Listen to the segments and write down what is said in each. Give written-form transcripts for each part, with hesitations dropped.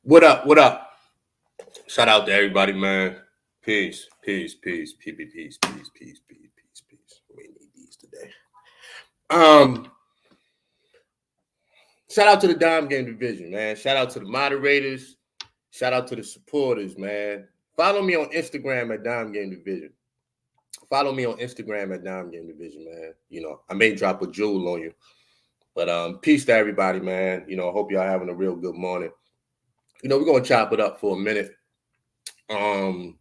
What up? What up? Shout out to everybody, man. Peace, peace, peace, peace, peace, peace, peace, peace, peace, peace. We need these today. Um, Shout out to the Dime Game Division, man. Shout out to the moderators. Shout out to the supporters, man. Follow me on Instagram at Dime Game Division. Follow me on Instagram at Dime Game Division, man. I may drop a jewel on you. But peace to everybody, man. I hope y'all having a real good morning. We're gonna chop it up for a minute. And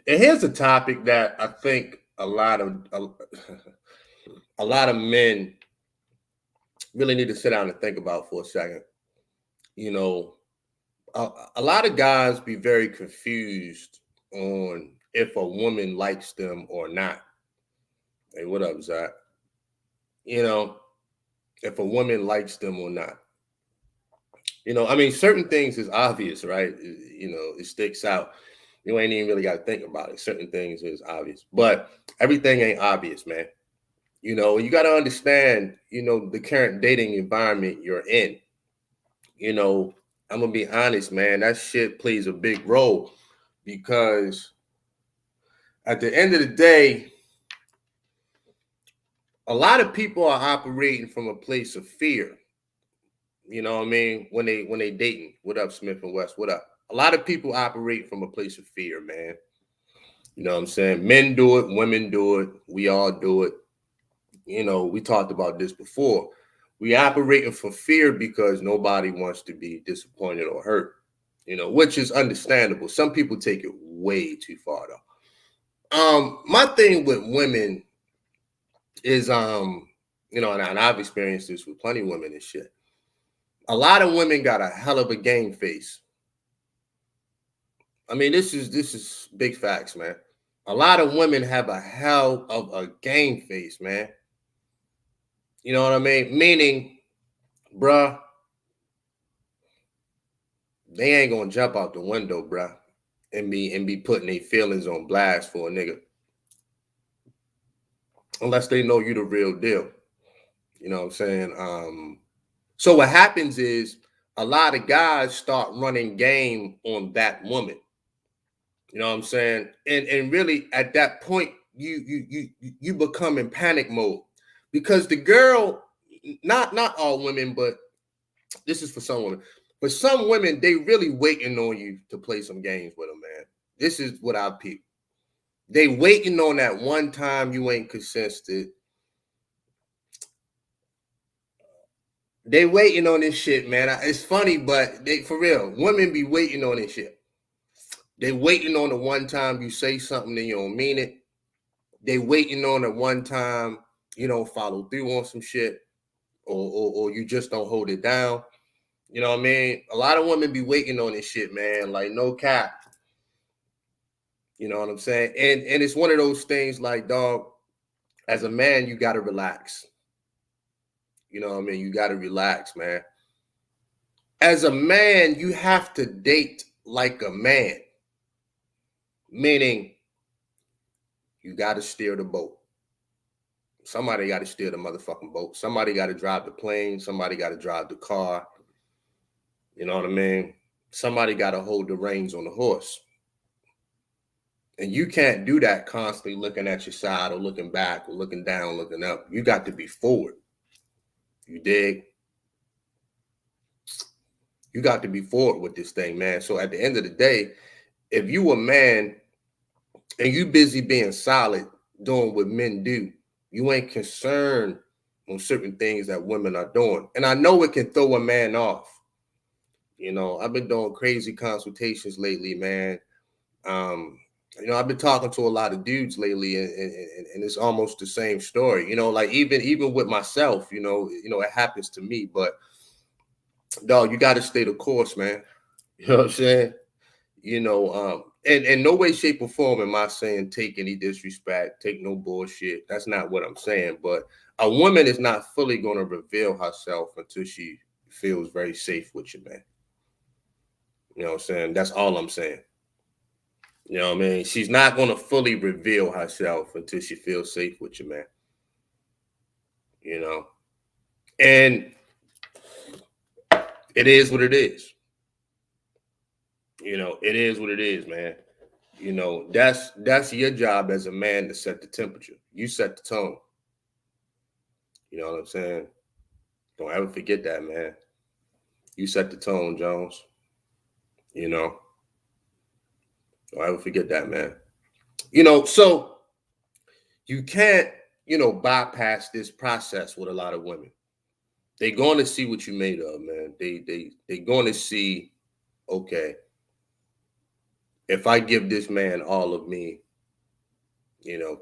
here's a topic that I think a lot of men really need to sit down and think about for a second. A lot of guys be very confused on if a woman likes them or not. Hey, what up, Zach? If a woman likes them or not. Certain things is obvious, right? It sticks out. You ain't even really got to think about it. Certain things is obvious, but everything ain't obvious, man. You got to understand, the current dating environment you're in. I'm going to be honest, man, that shit plays a big role because at the end of the day, a lot of people are operating from a place of fear. You know what I mean? When they dating. What up, Smith and West? What up? A lot of people operate from a place of fear, man. You know what I'm saying? Men do it, women do it, we all do it. We talked about this before. We operating for fear because nobody wants to be disappointed or hurt, which is understandable. Some people take it way too far though. My thing with women is, and I've experienced this with plenty of women and shit. A lot of women got a hell of a game face. This is big facts, man. A lot of women have a hell of a game face, man. You know what I mean? Meaning, bruh, they ain't gonna jump out the window, bruh, and be putting their feelings on blast for a nigga. Unless they know you the real deal. You know what I'm saying? So what happens is a lot of guys start running game on that woman. You know what I'm saying? And really at that point, you become in panic mode. Because the girl, not all women, but this is for some women. For some women, they really waiting on you to play some games with them, man. This is what I peep. They waiting on that one time you ain't consistent. They waiting on this shit, man. It's funny, but they for real. Women be waiting on this shit. They waiting on the one time you say something and you don't mean it. They waiting on the one time you don't follow through on some shit, or you just don't hold it down. You know what I mean? A lot of women be waiting on this shit, man. Like no cap. You know what I'm saying? And it's one of those things like, dog, as a man, you gotta relax. You know what I mean? You gotta relax, man. As a man, you have to date like a man. Meaning you gotta steer the boat. Somebody got to steer the motherfucking boat. Somebody got to drive the plane. Somebody got to drive the car. You know what I mean? Somebody got to hold the reins on the horse. And you can't do that constantly looking at your side or looking back or looking down, looking up. You got to be forward. You dig? You got to be forward with this thing, man. So at the end of the day, if you a man and you busy being solid, doing what men do, you ain't concerned on certain things that women are doing. And I know it can throw a man off. I've been doing crazy consultations lately, man. I've been talking to a lot of dudes lately, and it's almost the same story. Like even with myself, it happens to me. But dog, you got to stay the course, man. You know what I'm saying? And no way, shape, or form am I saying take any disrespect, take no bullshit. That's not what I'm saying. But a woman is not fully going to reveal herself until she feels very safe with you, man. You know what I'm saying? That's all I'm saying. You know what I mean? She's not going to fully reveal herself until she feels safe with you, man. And It is what it is. It is what it is, man. That's your job as a man to set the temperature. You set the tone. You know what I'm saying? Don't ever forget that, man. You set the tone, Jones. You know, don't ever forget that, man. So you can't, bypass this process with a lot of women. They're going to see what you made of, man. They're going to see, okay, if I give this man all of me,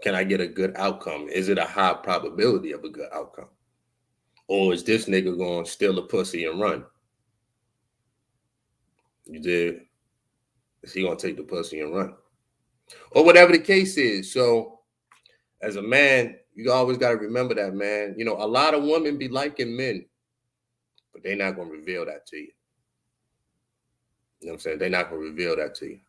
can I get a good outcome? Is it a high probability of a good outcome? Or is this nigga going to steal a pussy and run? You did? Is he going to take the pussy and run? Or whatever the case is. So as a man, you always got to remember that, man. A lot of women be liking men, but they're not going to reveal that to you. You know what I'm saying? They're not going to reveal that to you.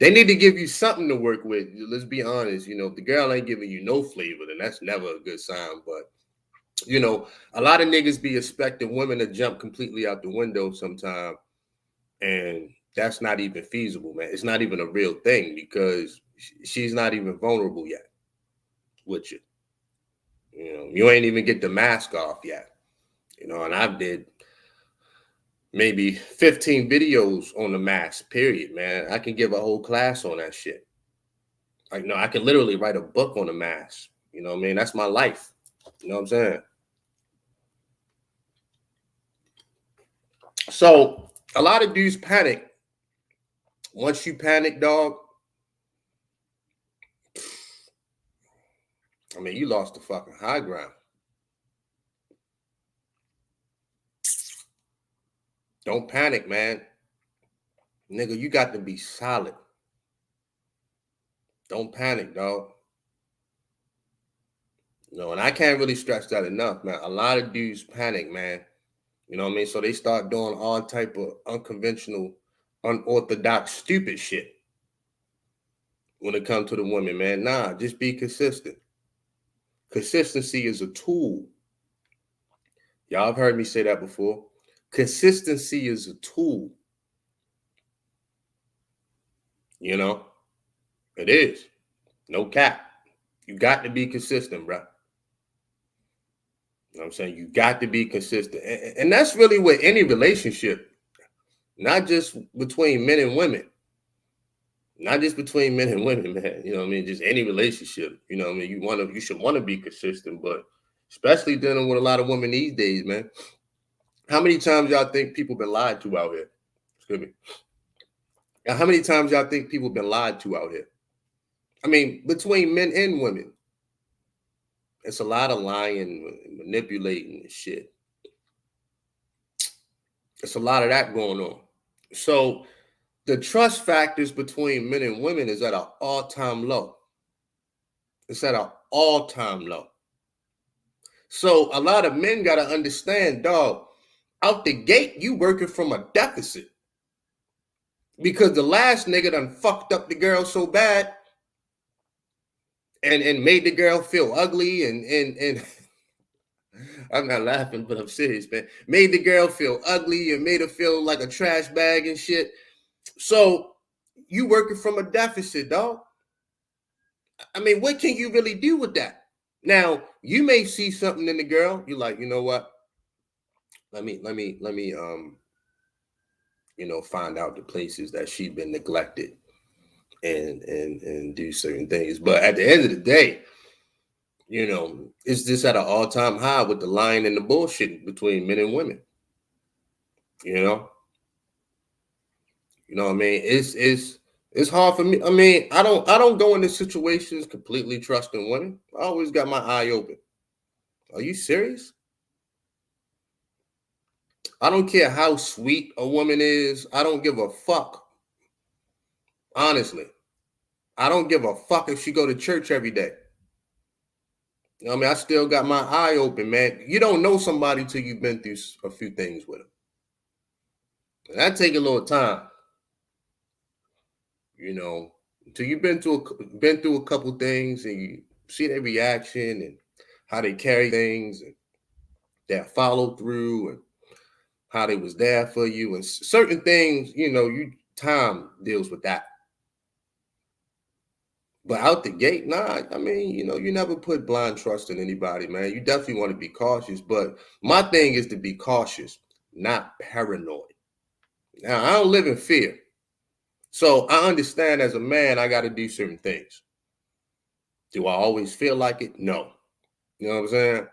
They need to give you something to work with. Let's be honest. If the girl ain't giving you no flavor, then that's never a good sign. But, a lot of niggas be expecting women to jump completely out the window sometime. And that's not even feasible, man. It's not even a real thing because she's not even vulnerable yet with you. You ain't even get the mask off yet. And I did maybe 15 videos on the mask, period, man. I can give a whole class on that shit. I can literally write a book on the mask. You know what I mean? That's my life. You know what I'm saying? So a lot of dudes panic. Once you panic, dog, you lost the fucking high ground. Don't panic, man. Nigga, you got to be solid. Don't panic, dog. And I can't really stress that enough, man. A lot of dudes panic, man. You know what I mean? So they start doing all type of unconventional, unorthodox, stupid shit when it comes to the women, man. Nah, just be consistent. Consistency is a tool. Y'all have heard me say that before. Consistency is a tool. It is. No cap. You got to be consistent, bro. You know what I'm saying? You got to be consistent. And that's really with any relationship, not just between men and women. Not just between men and women, man. You know what I mean? Just any relationship. You know what I mean? You should want to be consistent, but especially dealing with a lot of women these days, man. How many times y'all think people been lied to out here? Excuse me. Now, how many times y'all think people been lied to out here? Between men and women. It's a lot of lying and manipulating and shit. It's a lot of that going on. So the trust factors between men and women is at an all-time low. It's at an all-time low. So a lot of men got to understand, dog, out the gate, you working from a deficit. Because the last nigga done fucked up the girl so bad and made the girl feel ugly and I'm not laughing, but I'm serious, man. Made the girl feel ugly and made her feel like a trash bag and shit. So you working from a deficit, dog. What can you really do with that? Now, you may see something in the girl. You're like, you know what? Let me find out the places that she's been neglected and do certain things. But at the end of the day, it's just at an all-time high with the lying and the bullshit between men and women. You know what I mean? It's hard for me. I don't go into situations completely trusting women. I always got my eye open. Are you serious? I don't care how sweet a woman is. I don't give a fuck. Honestly, I don't give a fuck if she go to church every day. I still got my eye open, man. You don't know somebody till you've been through a few things with them. And that take a little time. Until you've been through a couple things and you see their reaction and how they carry things and that follow through. And how they was there for you, and certain things, time deals with that. But out the gate, nah, I mean, you never put blind trust in anybody, man. You definitely want to be cautious, but my thing is to be cautious, not paranoid. Now, I don't live in fear. So I understand as a man, I got to do certain things. Do I always feel like it? No. You know what I'm saying?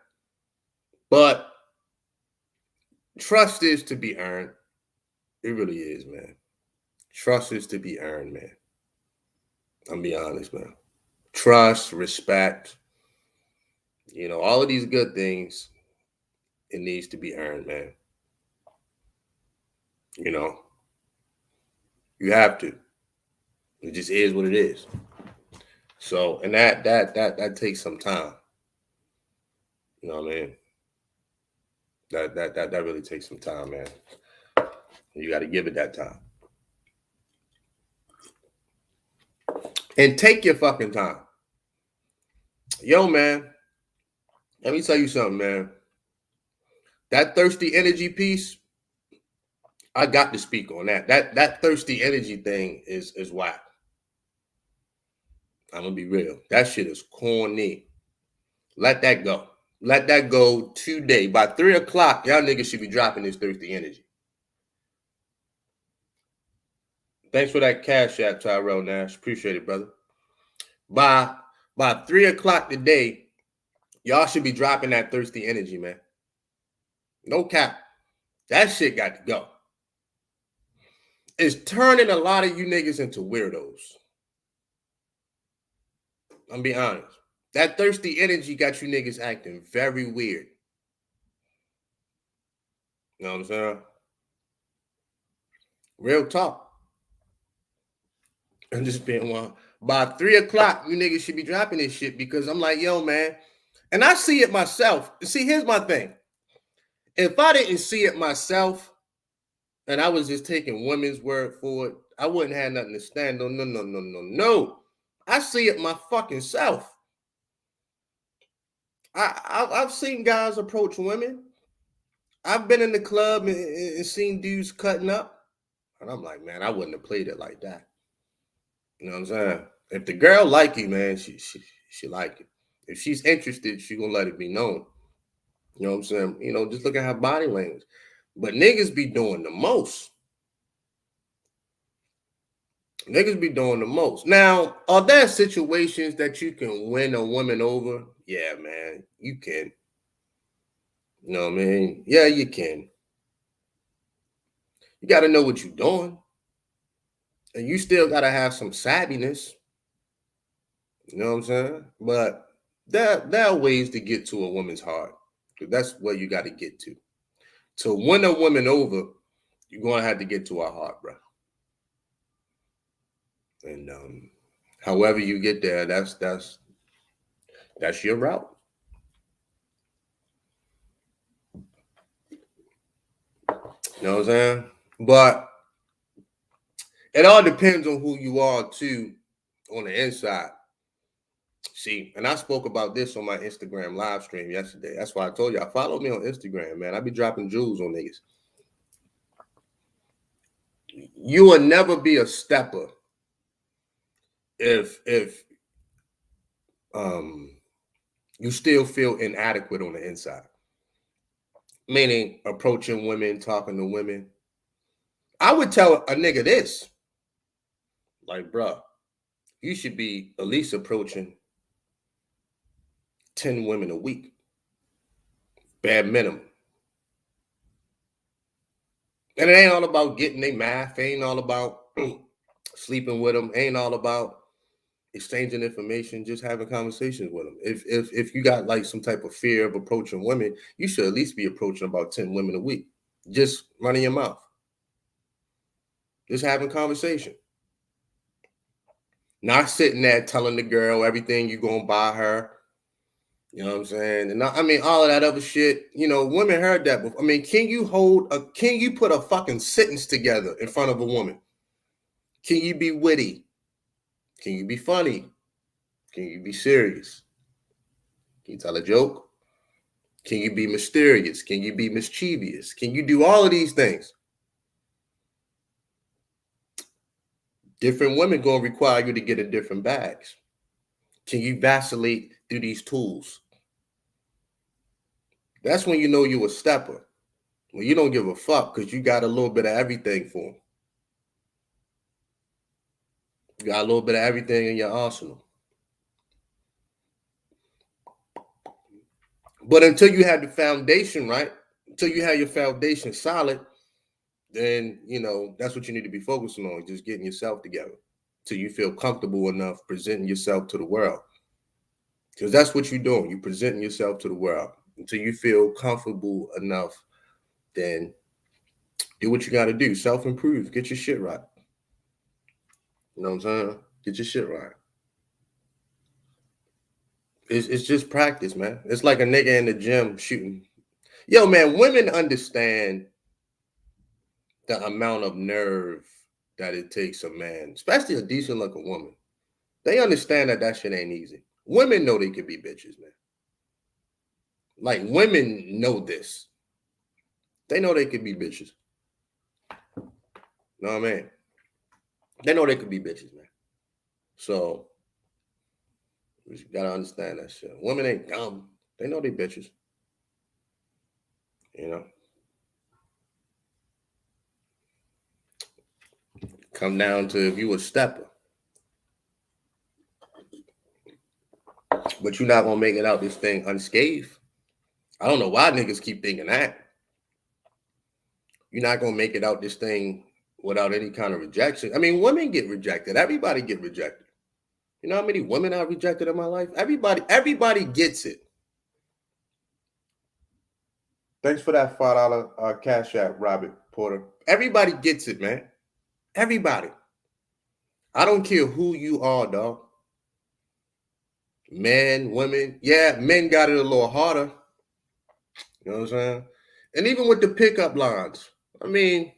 But trust is to be earned. It really is, man. Trust is to be earned, man. I'm be honest, man. Trust, respect, all of these good things, it needs to be earned, man. You have to. It just is what it is. So, and that takes some time. You know what I mean? That really takes some time, man. You got to give it that time. And take your fucking time. Yo, man, let me tell you something, man. That thirsty energy piece, I got to speak on that. That thirsty energy thing is whack. I'm gonna be real. That shit is corny. Let that go. Let that go today. By 3 o'clock, y'all niggas should be dropping this thirsty energy. Thanks for that cash app, Tyrell Nash. Appreciate it, brother. By 3 o'clock today, y'all should be dropping that thirsty energy, man. No cap. That shit got to go. It's turning a lot of you niggas into weirdos. I'm being honest. That thirsty energy got you niggas acting very weird. You know what I'm saying? Real talk. I'm just being one. By 3 o'clock, you niggas should be dropping this shit because I'm like, yo, man. And I see it myself. See, here's my thing. If I didn't see it myself and I was just taking women's word for it, I wouldn't have nothing to stand on. No. I see it my fucking self. I've seen guys approach women. I've been in the club and seen dudes cutting up. And I'm like, man, I wouldn't have played it like that. You know what I'm saying? If the girl like you, man, she like it. If she's interested, she gonna let it be known. You know what I'm saying? Just look at her body language. But niggas be doing the most. Niggas be doing the most. Now, are there situations that you can win a woman over? Yeah, man, you can. You know what I mean? Yeah, you can. You got to know what you're doing. And you still got to have some savviness. You know what I'm saying? But there are ways to get to a woman's heart. That's where you got to get to. To win a woman over, you're going to have to get to her heart, bro. And however you get there, that's your route. You know what I'm saying? But it all depends on who you are, too, on the inside. See, and I spoke about this on my Instagram live stream yesterday. That's why I told y'all, follow me on Instagram, man. I be dropping jewels on niggas. You will never be a stepper if you still feel inadequate on the inside. Meaning approaching women, talking to women. I would tell a nigga this. Like, bro, you should be at least approaching 10 women a week. Bare minimum. And it ain't all about getting their math. It ain't all about sleeping with them. It ain't all about exchanging information, just having conversations with them. If you got like some type of fear of approaching women, you should at least be approaching about 10 women a week. Just running your mouth. Just having conversation. Not sitting there telling the girl everything you're going to buy her. You know what I'm saying? And I mean, all of that other shit, women heard that before. I mean, can you put a fucking sentence together in front of a woman? Can you be witty? Can you be funny? Can you be serious? Can you tell a joke? Can you be mysterious? Can you be mischievous? Can you do all of these things? Different women gonna require you to get in different bags. Can you vacillate through these tools? That's when you know you a stepper. When you don't give a fuck because you got a little bit of everything for them. You got a little bit of everything in your arsenal. But until you have the foundation right, until you have your foundation solid, then that's what you need to be focusing on, just getting yourself together till you feel comfortable enough presenting yourself to the world. Because that's what you're doing. You're presenting yourself to the world. Until you feel comfortable enough, then do what you got to do. Self-improve. Get your shit right. You know what I'm saying? Get your shit right. It's just practice, man. It's like a nigga in the gym shooting. Yo, man, women understand the amount of nerve that it takes a man, especially a decent looking woman. They understand that shit ain't easy. Women know they could be bitches, man. Like, women know this. They know they could be bitches. Know what I mean? They know they could be bitches, man. So, you gotta understand that shit. Women ain't dumb. They know they bitches. Come down to if you a stepper. But you're not gonna make it out this thing unscathed. I don't know why niggas keep thinking that. You're not gonna make it out this thing without any kind of rejection. I mean, women get rejected. Everybody get rejected. You know how many women I've rejected in my life? Everybody gets it. Thanks for that $5 cash app, Robert Porter. Everybody gets it, man. Everybody. I don't care who you are, dog. Men, women. Yeah, men got it a little harder. You know what I'm saying? And even with the pickup lines, I mean,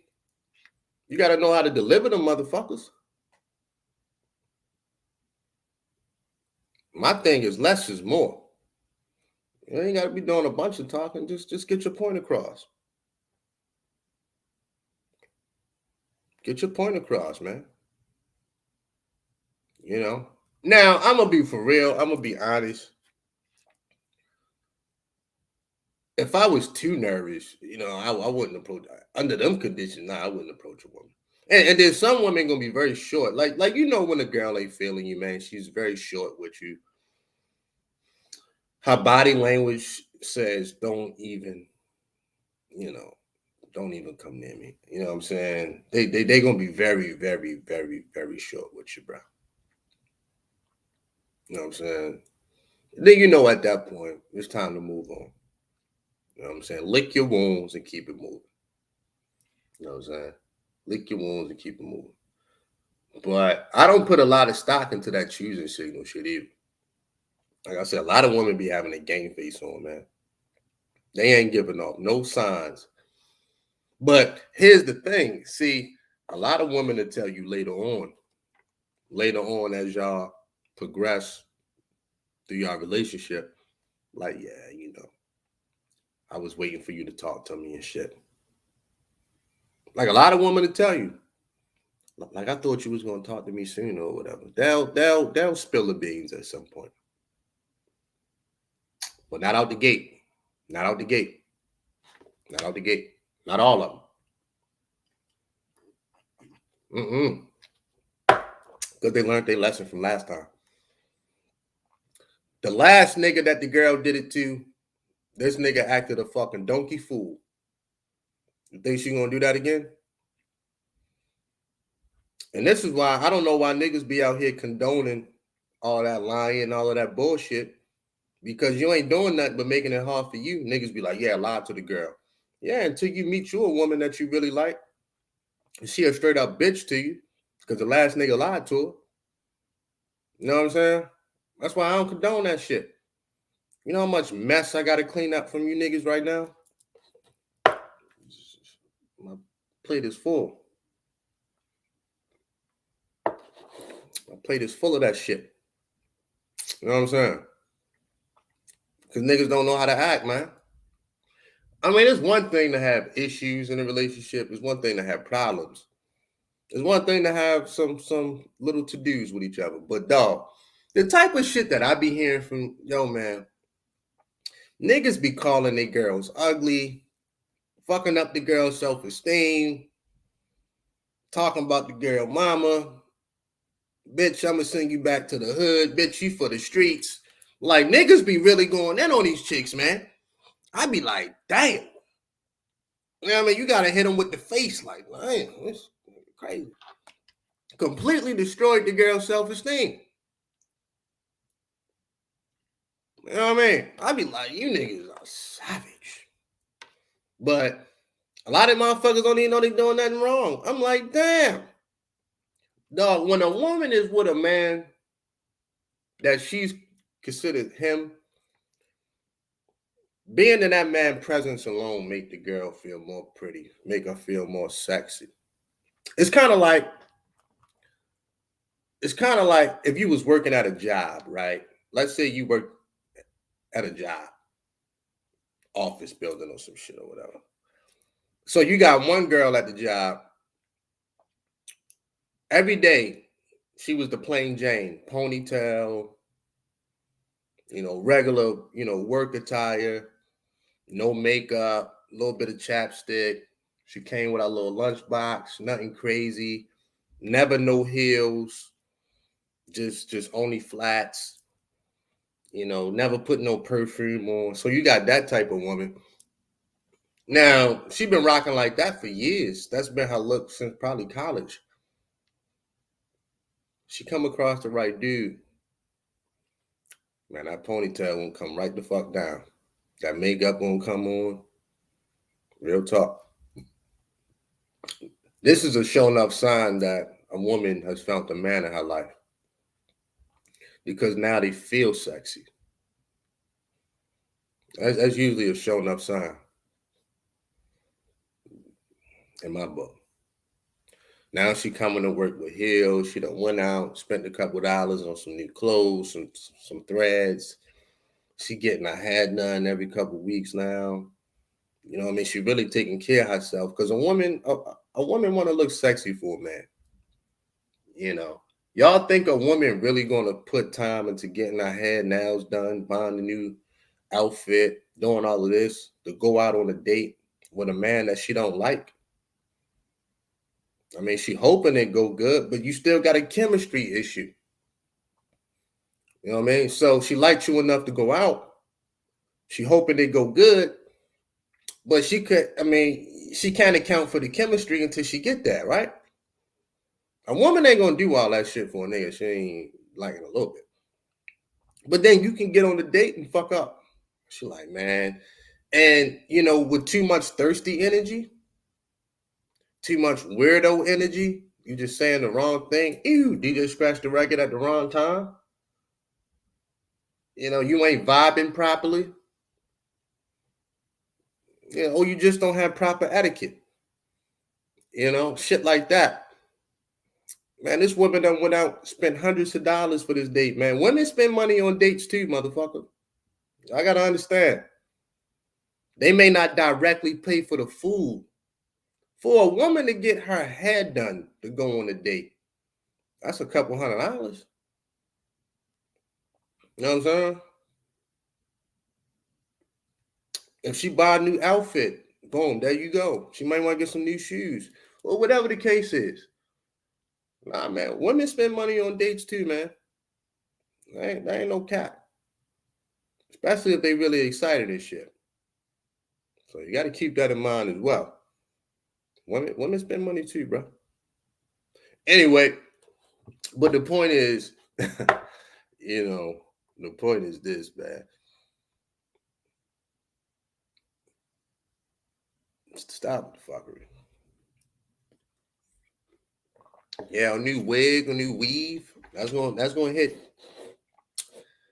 you got to know how to deliver them motherfuckers. My thing is less is more. You ain't got to be doing a bunch of talking. Just get your point across. Get your point across, man. Now, I'm going to be for real. I'm going to be honest. If I was too nervous, I wouldn't approach. Under them conditions, I wouldn't approach a woman. And then some women gonna be very short. Like when a girl ain't feeling you, man, she's very short with you. Her body language says, don't even come near me. You know what I'm saying? They gonna be very, very, very, very short with you, bro. You know what I'm saying? Then at that point, it's time to move on. You know what I'm saying? Lick your wounds and keep it moving. You know what I'm saying? Lick your wounds and keep it moving. But I don't put a lot of stock into that choosing signal shit either. Like I said, a lot of women be having a game face on, man. They ain't giving off no signs. But here's the thing. See, a lot of women will tell you later on as y'all progress through your relationship, like, yeah, I was waiting for you to talk to me and shit. Like a lot of women will tell you, like, I thought you was gonna talk to me soon or whatever. They'll spill the beans at some point. But not out the gate. Not out the gate. Not out the gate. Not all of them. Because they learned their lesson from last time. The last nigga that the girl did it to, this nigga acted a fucking donkey fool. You think she gonna do that again? And this is why I don't know why niggas be out here condoning all that lying, all of that bullshit. Because you ain't doing nothing but making it hard for you. Niggas be like, yeah, lie to the girl. Yeah, until you meet you a woman that you really like. She a straight up bitch to you. Because the last nigga lied to her. You know what I'm saying? That's why I don't condone that shit. You know how much mess I got to clean up from you niggas right now? My plate is full. My plate is full of that shit. You know what I'm saying? Because niggas don't know how to act, man. I mean, it's one thing to have issues in a relationship. It's one thing to have problems. It's one thing to have some little to-dos with each other. But dog, the type of shit that I be hearing from yo man, niggas be calling their girls ugly, fucking up the girl's self-esteem, talking about the girl mama. Bitch, I'ma send you back to the hood. Bitch, you for the streets. Like niggas be really going in on these chicks, man. I be like, damn. You know what I mean? You gotta hit them with the face, like, man, it's crazy. Completely destroyed the girl's self-esteem. You know what I mean? I be like, you niggas are savage. But a lot of motherfuckers don't even know they doing nothing wrong. I'm like, damn. Dog, when a woman is with a man that she's considered him, being in that man's presence alone make the girl feel more pretty, make her feel more sexy. It's kind of like if you was working at a job, right? Let's say you work at a job, office building or some shit or whatever. So you got one girl at the job. Every day, she was the plain Jane, ponytail, regular, work attire, no makeup, a little bit of chapstick. She came with a little lunchbox, nothing crazy, never no heels, just only flats. Never put no perfume on. So you got that type of woman. Now, she been rocking like that for years. That's been her look since probably college. She come across the right dude. Man, that ponytail won't come right the fuck down. That makeup won't come on. Real talk. This is a shown up sign that a woman has found a man in her life. Because now they feel sexy. That's usually a shown up sign. In my book. Now she coming to work with heels. She done went out, spent a couple dollars on some new clothes, some threads. She getting her hair done every couple weeks now. You know what I mean? She really taking care of herself because a woman want to look sexy for a man. Y'all think a woman really gonna put time into getting her hair, nails done, buying a new outfit, doing all of this to go out on a date with a man that she don't like? I mean, she hoping it go good, but you still got a chemistry issue. You know what I mean? So she likes you enough to go out. She hoping it go good, but she can't account for the chemistry until she get that, right? A woman ain't gonna do all that shit for a nigga she ain't liking a little bit. But then you can get on the date and fuck up. She like, man. And, with too much thirsty energy, too much weirdo energy, you just saying the wrong thing. Ew, DJ scratched the record at the wrong time. You ain't vibing properly. Or you just don't have proper etiquette. Shit like that. Man, this woman done went out, spent hundreds of dollars for this date, man. Women spend money on dates too, motherfucker. I gotta understand. They may not directly pay for the food. For a woman to get her hair done to go on a date, that's a couple $100. You know what I'm saying? If she buy a new outfit, boom, there you go. She might want to get some new shoes. Or whatever the case is. Nah, man, women spend money on dates too, man. That ain't no cap. Especially if they really excited and shit. So you got to keep that in mind as well. Women spend money too, bro. Anyway, but the point is, the point is this, man. Stop the fuckery. Yeah, a new wig, a new weave. That's going to hit.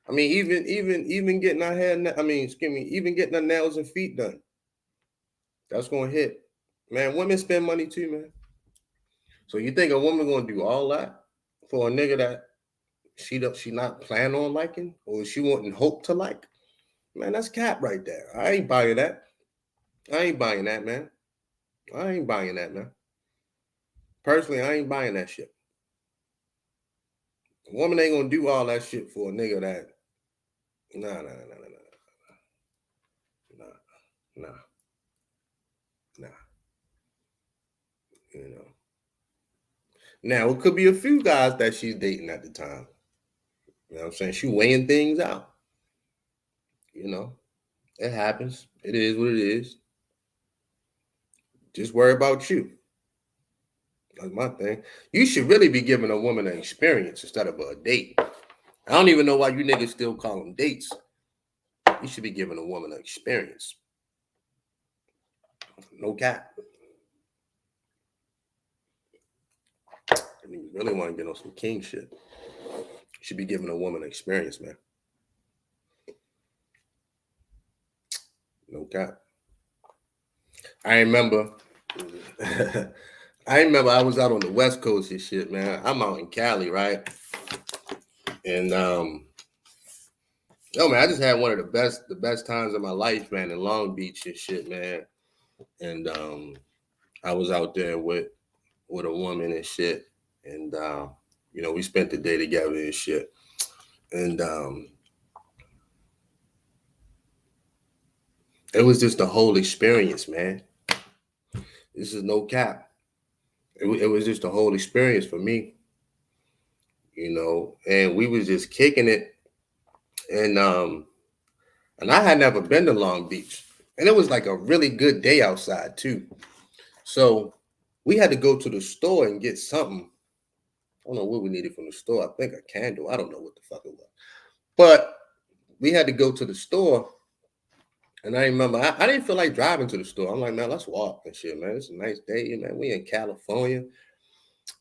I mean, even getting our hair. Even getting our nails and feet done. That's going to hit. Man, women spend money too, man. So you think a woman going to do all that for a nigga that she not plan on liking or she wouldn't hope to like? Man, that's cap right there. I ain't buying that. I ain't buying that, man. I ain't buying that, man. Personally, I ain't buying that shit. A woman ain't gonna do all that shit for a nigga that. Nah, nah, nah. You know. Now it could be a few guys that she's dating at the time. You know what I'm saying? She weighing things out. You know, it happens. It is what it is. Just worry about you. That's my thing. You should really be giving a woman an experience instead of a date. I don't even know why you niggas still call them dates. You should be giving a woman an experience. No cap. And you really want to get on some king shit. You should be giving a woman an experience, man. No cap. I remember. I was out on the West Coast and shit, man. I'm out in Cali, right? And man, I just had one of the best times of my life, man, in Long Beach and shit, man. And I was out there with a woman and shit, and we spent the day together and shit, and it was just a whole experience, man. This is no cap. It was just a whole experience for me, and we was just kicking it, and I had never been to Long Beach, and it was like a really good day outside too. So we had to go to the store and get something. I don't know what we needed from the store. I think a candle. I don't know what the fuck it was. But we had to go to the store. And I remember I didn't feel like driving to the store. I'm like, man, let's walk and shit, man. It's a nice day, man. We in California,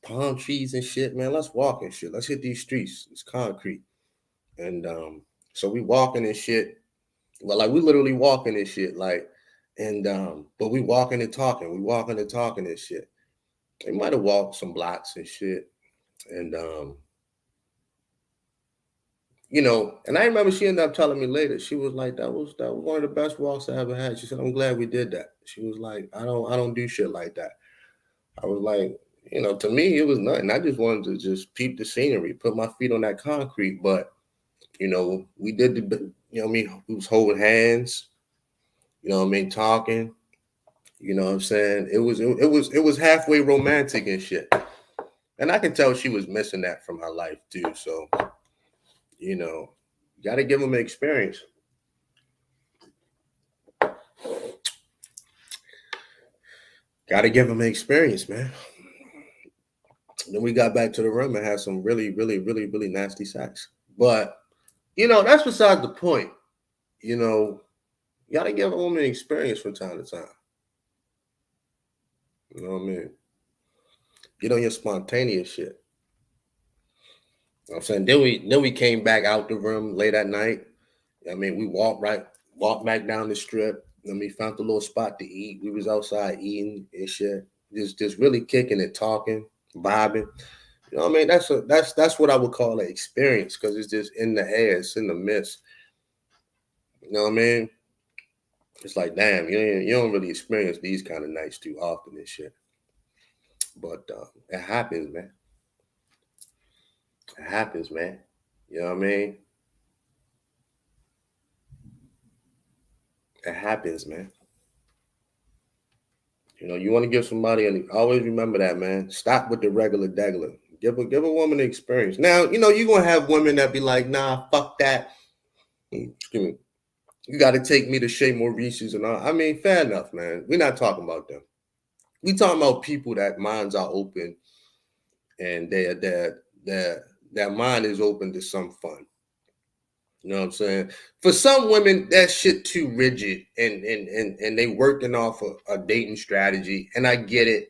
palm trees and shit, man. Let's walk and shit. Let's hit these streets. It's concrete. And so we walking and shit. Well, like we literally walking and shit, like, and but we walking and talking. We walking and talking and shit. We might have walked some blocks and shit. And and I remember she ended up telling me later, she was like, that was one of the best walks I ever had. She said, I'm glad we did that. She was like, I don't do shit like that. I was like, to me, it was nothing. I just wanted to just peep the scenery, put my feet on that concrete. But, we did we was holding hands, talking, what I'm saying? It was halfway romantic and shit. And I can tell she was missing that from her life too. So, you got to give them an experience. Got to give them an experience, man. Then we got back to the room and had some really, really, really, really nasty sex. But, that's beside the point. You got to give a woman an experience from time to time. You know what I mean? Get on your spontaneous shit. You know what I'm saying? Then we came back out the room late at night. I mean, we walked back down the strip. Found a little spot to eat. We was outside eating and shit. Just really kicking it, talking, vibing. You know what I mean? That's what I would call an experience because it's just in the air, it's in the mist. You know what I mean? It's like, damn, you don't really experience these kind of nights too often and shit. But it happens, man. It happens, man. You know what I mean? It happens, man. You want to give somebody, and always remember that, man. Stop with the regular degular. Give a woman an experience. Now, you're gonna have women that be like, nah, fuck that. Excuse me. You got to take me to Shea Maurice's and all. I mean, fair enough, man. We're not talking about them. We talking about people that minds are open and their mind is open to some fun. You know what I'm saying? For some women, that shit too rigid and they working off a dating strategy. And I get it.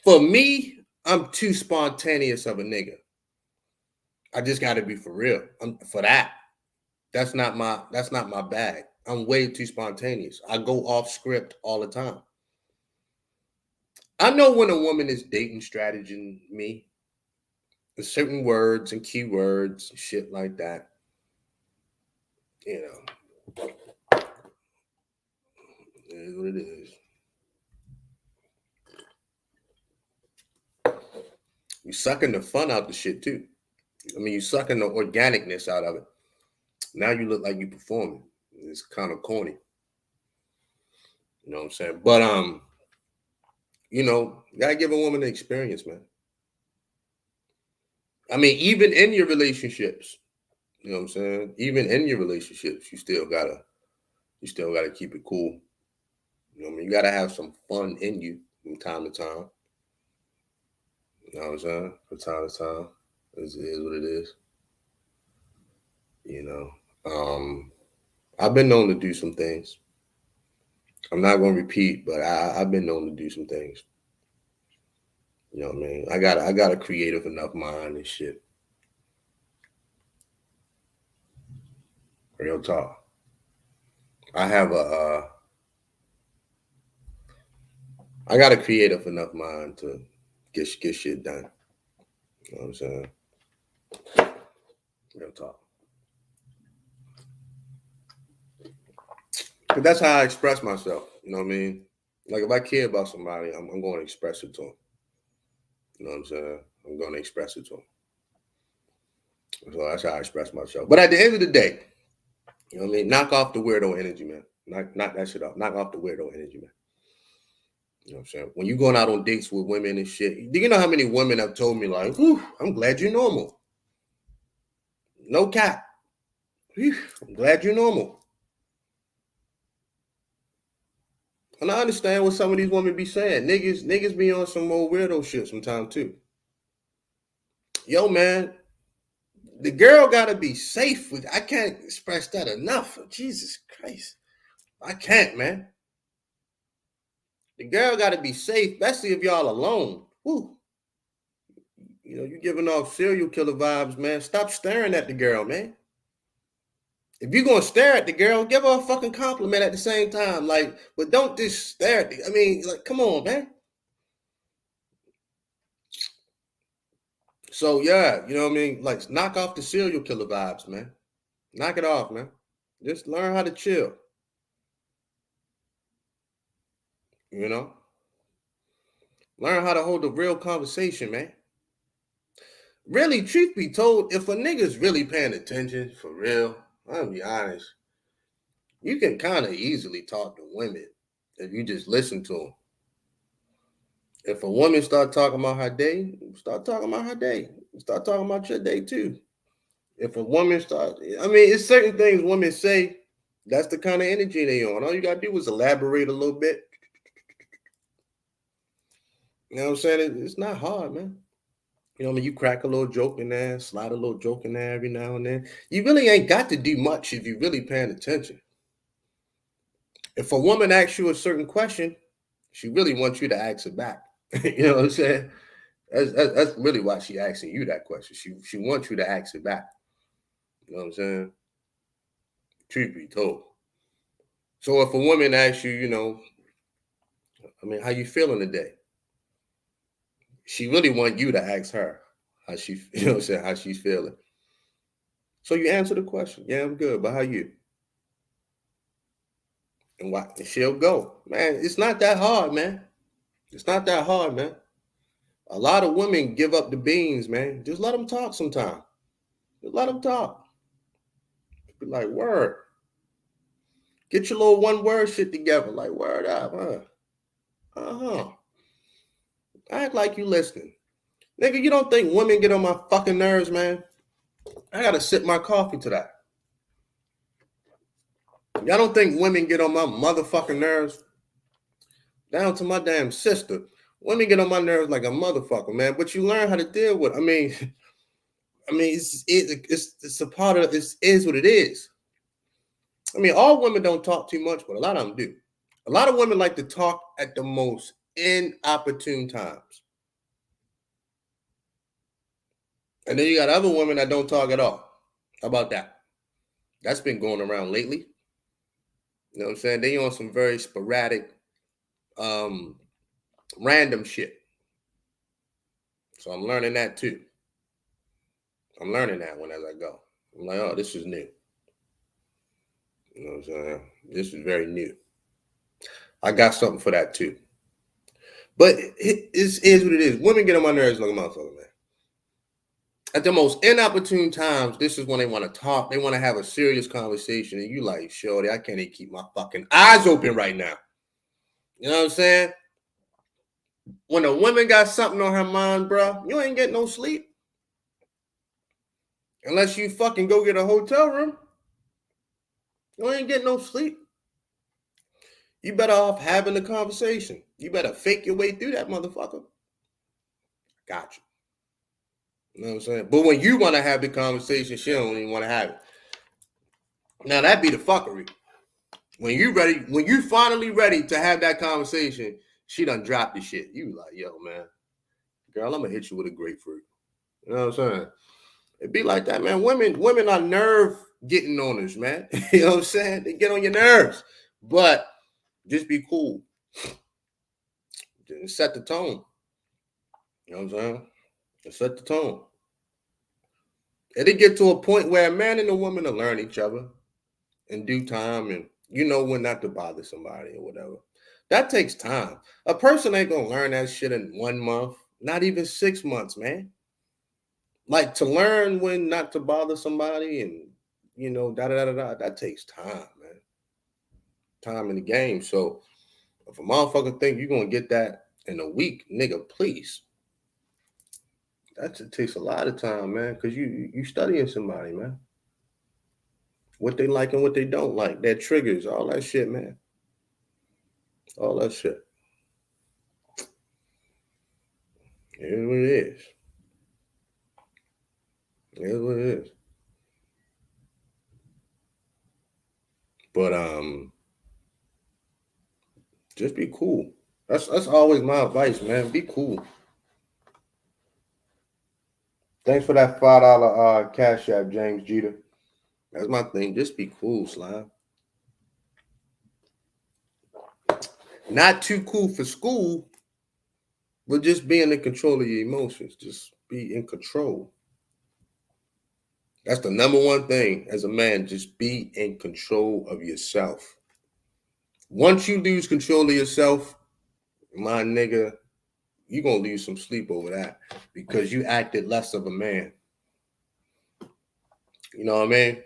For me, I'm too spontaneous of a nigga. I just got to be for real. For that. That's not my bag. I'm way too spontaneous. I go off script all the time. I know when a woman is dating strategizing me, there's certain words and keywords and shit like that. You know, It is what it is. You sucking the fun out the shit too. I mean, you sucking the organicness out of it. Now you look like you performing. It's kind of corny. You know what I'm saying? But you gotta give a woman the experience, man. I mean, even in your relationships, you know what I'm saying? Even in your relationships, you still gotta keep it cool. You know what I mean? You gotta have some fun in you from time to time. You know what I'm saying? From time to time. It is what it is. You know. I've been known to do some things. I'm not gonna repeat, but I've been known to do some things. You know what I mean? I got a creative enough mind and shit. Real talk. I got a creative enough mind to get shit done. You know what I'm saying? Real talk. But that's how I express myself. You know what I mean? Like if I care about somebody, I'm going to express it to them. You know what I'm saying? I'm going to express it to them. So that's how I express myself. But at the end of the day, you know what I mean? Knock off the weirdo energy, man. Knock that shit off. Knock off the weirdo energy, man. You know what I'm saying? When you going out on dates with women and shit, do you know how many women have told me like, "Whew, I'm glad you're normal." No cap. Whew, I'm glad you're normal. And I understand what some of these women be saying. Niggas be on some more weirdo shit sometimes too. Yo, man, the girl gotta be safe with. I can't express that enough. Jesus Christ, I can't, man. The girl gotta be safe, especially if y'all alone. Whew. You giving off serial killer vibes, man. Stop staring at the girl, man. If you're gonna stare at the girl, give her a fucking compliment at the same time. Like, but don't just stare at I mean, like, come on, man. So yeah, you know what I mean? Like, knock off the serial killer vibes, man. Knock it off, man. Just learn how to chill. You know? Learn how to hold a real conversation, man. Really, truth be told, if a nigga's really paying attention, for real, I'll be honest, you can kind of easily talk to women if you just listen to them. If a woman start talking about her day, start talking about her day. Start talking about your day too. If a woman start, I mean, it's certain things women say. That's the kind of energy they on. All you gotta do is elaborate a little bit. You know what I'm saying? It's not hard, man. You know what I mean? You crack a little joke in there, slide a little joke in there every now and then. You really ain't got to do much if you really paying attention. If a woman asks you a certain question, she really wants you to ask it back. You know what I'm saying? That's really why she asking you that question. She wants you to ask it back. You know what I'm saying? Truth be told. So if a woman asks you, I mean, how you feeling today? She really want you to ask her how she, you know what I'm saying, how she's feeling. So you answer the question. Yeah, I'm good, but how you? And why? And she'll go. Man, it's not that hard, man. It's not that hard, man. A lot of women give up the beans, man. Just let them talk sometime. Just let them talk. Be like, word. Get your little one word shit together. Like, word up, huh? Uh-huh. Act like you listening. Nigga, you don't think women get on my fucking nerves, man? I gotta sip my coffee to that. Y'all don't think women get on my motherfucking nerves? Down to my damn sister. Women get on my nerves like a motherfucker, man. But you learn how to deal with. I mean, it's a part of it is what it is. I mean, all women don't talk too much, but a lot of them do. A lot of women like to talk at the most inopportune times. And then you got other women that don't talk at all. How about that? That's been going around lately. You know what I'm saying? They on some very sporadic, um, random shit. So I'm learning that too. I'm learning that one as I go. I'm like, oh, this is new. You know what I'm saying? This is very new. I got something for that too. But it is what it is. Women get on my nerves like a motherfucker, man. At the most inopportune times, this is when they want to talk. They want to have a serious conversation. And you like, shorty, I can't even keep my fucking eyes open right now. You know what I'm saying? When a woman got something on her mind, bro, you ain't getting no sleep. Unless you fucking go get a hotel room. You ain't getting no sleep. You better off having the conversation. You better fake your way through that motherfucker. Got you. You know what I'm saying? But when you want to have the conversation, she don't even want to have it. Now that be the fuckery. When you ready, when you finally ready to have that conversation, she done dropped the shit. You like, yo, man, girl, I'm gonna hit you with a grapefruit. You know what I'm saying? It be like that, man. Women are nerve getting on us, man. You know what I'm saying? They get on your nerves. But just be cool. Just set the tone. You know what I'm saying? Just set the tone. It'll get to a point where a man and a woman will learn each other in due time, and you know when not to bother somebody or whatever. That takes time. A person ain't gonna learn that shit in 1 month, not even 6 months, man. Like to learn when not to bother somebody and that takes time, man. Time in the game. So if a motherfucker think you're gonna get that in a week, nigga, please. That just takes a lot of time, man, because you studying somebody, man. What they like and what they don't like, their triggers, all that shit, man. All that shit. It is what it is. It is what it is. But just be cool. That's always my advice, man. Be cool. Thanks for that $5 cash app, James Jeter. That's my thing. Just be cool, Slime. Not too cool for school, but just being in control of your emotions. Just be in control. That's the number one thing as a man. Just be in control of yourself. Once you lose control of yourself, my nigga, you're going to lose some sleep over that because you acted less of a man. You know what I mean?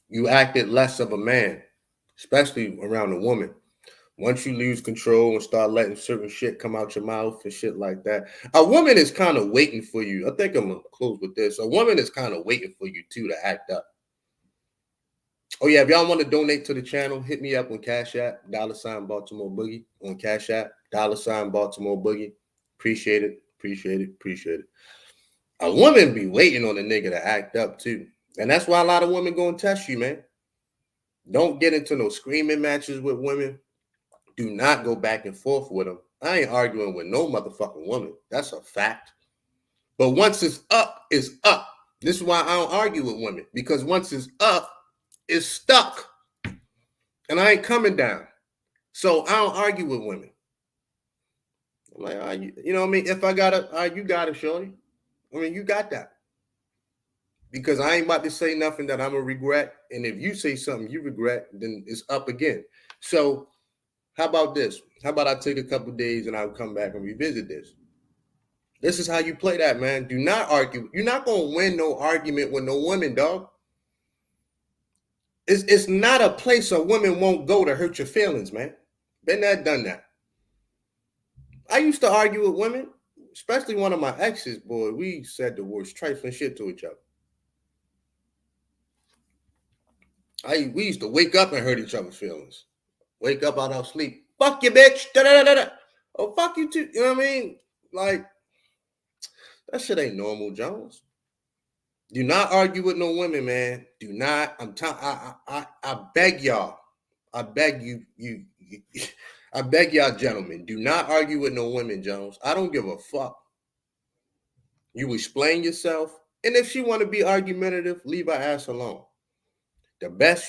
You acted less of a man, especially around a woman. Once you lose control and start letting certain shit come out your mouth and shit like that, a woman is kind of waiting for you. I think I'm going to close with this. A woman is kind of waiting for you, too, to act up. Oh, yeah, if y'all want to donate to the channel, hit me up on Cash App, $BaltimoreBoogie on Cash App, $BaltimoreBoogie. Appreciate it, appreciate it, appreciate it. A woman be waiting on a nigga to act up, too. And that's why a lot of women go and test you, man. Don't get into no screaming matches with women. Do not go back and forth with them. I ain't arguing with no motherfucking woman. That's a fact. But once it's up, it's up. This is why I don't argue with women. Because once it's up, it's stuck. And I ain't coming down. So I don't argue with women. I'm like, you know what I mean? If I got it, you got it, shorty. I mean, you got that. Because I ain't about to say nothing that I'm going to regret. And if you say something you regret, then it's up again. So how about this? How about I take a couple days and I'll come back and revisit this? This is how you play that, man. Do not argue. You're not going to win no argument with no woman, dog. It's not a place a woman won't go to hurt your feelings, man. Been there, done that. I used to argue with women, especially one of my exes, boy. We said the worst trifling shit to each other. We used to wake up and hurt each other's feelings. Wake up out of sleep. Fuck you, bitch. Da-da-da-da-da. Oh, fuck you too. You know what I mean? Like, that shit ain't normal, Jones. Do not argue with no women, man. Do not. I beg y'all. I beg you, I beg y'all, gentlemen. Do not argue with no women, Jones. I don't give a fuck. You explain yourself, and if she want to be argumentative, leave her ass alone. The best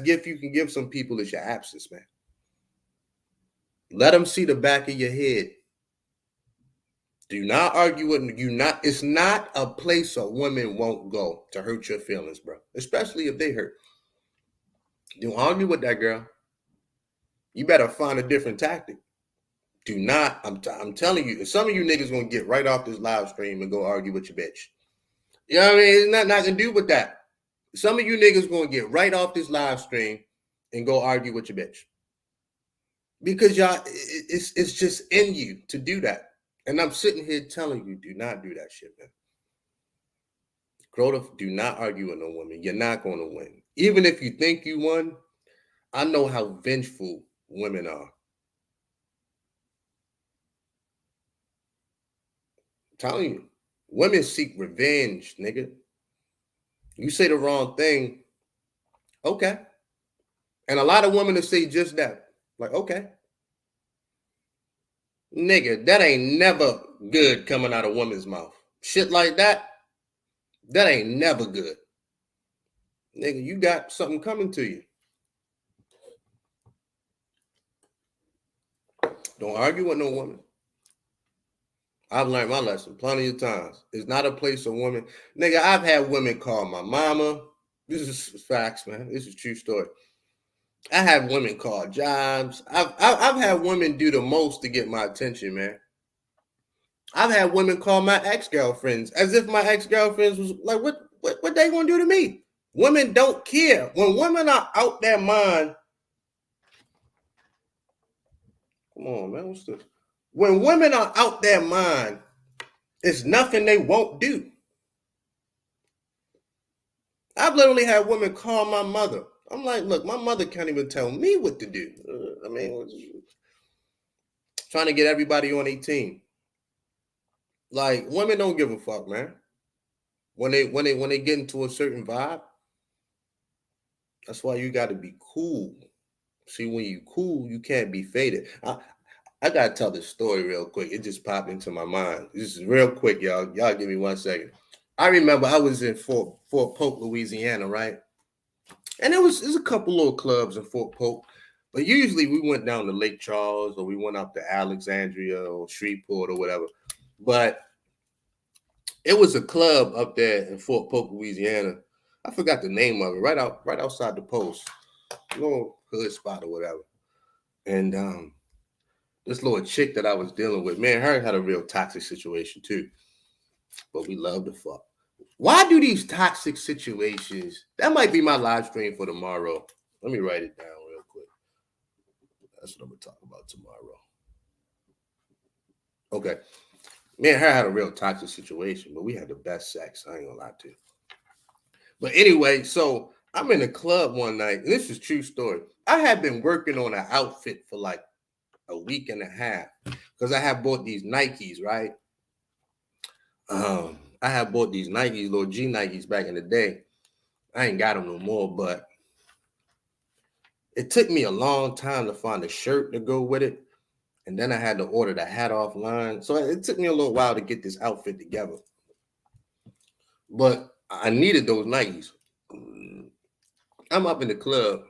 gift you can give some people is your absence, man. Let them see the back of your head. Do not argue with you. It's not a place a woman won't go to hurt your feelings, bro. Especially if they hurt. Don't argue with that girl. You better find a different tactic. Do not, I'm telling you, some of you niggas gonna get right off this live stream and go argue with your bitch. You know what I mean? It's not gonna do with that. Some of you niggas gonna get right off this live stream and go argue with your bitch. Because y'all, it's just in you to do that. And I'm sitting here telling you, do not do that shit, man. Do not argue with no woman. You're not gonna win. Even if you think you won, I know how vengeful women are. I'm telling you, women seek revenge, nigga. You say the wrong thing, okay. And a lot of women will say just that. Like, okay. Nigga, that ain't never good coming out of a woman's mouth. Shit like that ain't never good. Nigga, you got something coming to you. Don't argue with no woman. I've learned my lesson plenty of times. It's not a place of women. Nigga, I've had women call my mama. This is facts, man. This is a true story. I have women call jobs. I've had women do the most to get my attention, man. I've had women call my ex-girlfriends as if my ex-girlfriends was like, what they gonna do to me? Women don't care. When women are out their mind, come on, man, what's this? When women are out their mind, it's nothing they won't do. I've literally had women call my mother. I'm like, look, my mother can't even tell me what to do. I mean, trying to get everybody on a team. Like, women don't give a fuck, man. When they get into a certain vibe, that's why you got to be cool. See, when you cool, you can't be faded. I gotta tell this story real quick. It just popped into my mind. This is real quick, y'all. Y'all give me 1 second. I remember I was in Fort Polk, Louisiana, right? And there's a couple little clubs in Fort Polk, but usually we went down to Lake Charles or we went up to Alexandria or Shreveport or whatever. But it was a club up there in Fort Polk, Louisiana. I forgot the name of it. Right outside the post, little hood spot or whatever. And this little chick that I was dealing with, man, her had a real toxic situation too. But we love to fuck. Why do these toxic situations? That might be my live stream for tomorrow. Let me write it down real quick. That's what I'm gonna talk about tomorrow. Okay. Me and her had a real toxic situation, but we had the best sex. I ain't gonna lie to you. But anyway, so I'm in a club one night, and this is a true story. I had been working on an outfit for like a week and a half because I had bought these Nikes, right? I had bought these Nikes, little G Nikes back in the day. I ain't got them no more, but it took me a long time to find a shirt to go with it. And then I had to order the hat offline. So it took me a little while to get this outfit together. But I needed those Nikes. I'm up in the club,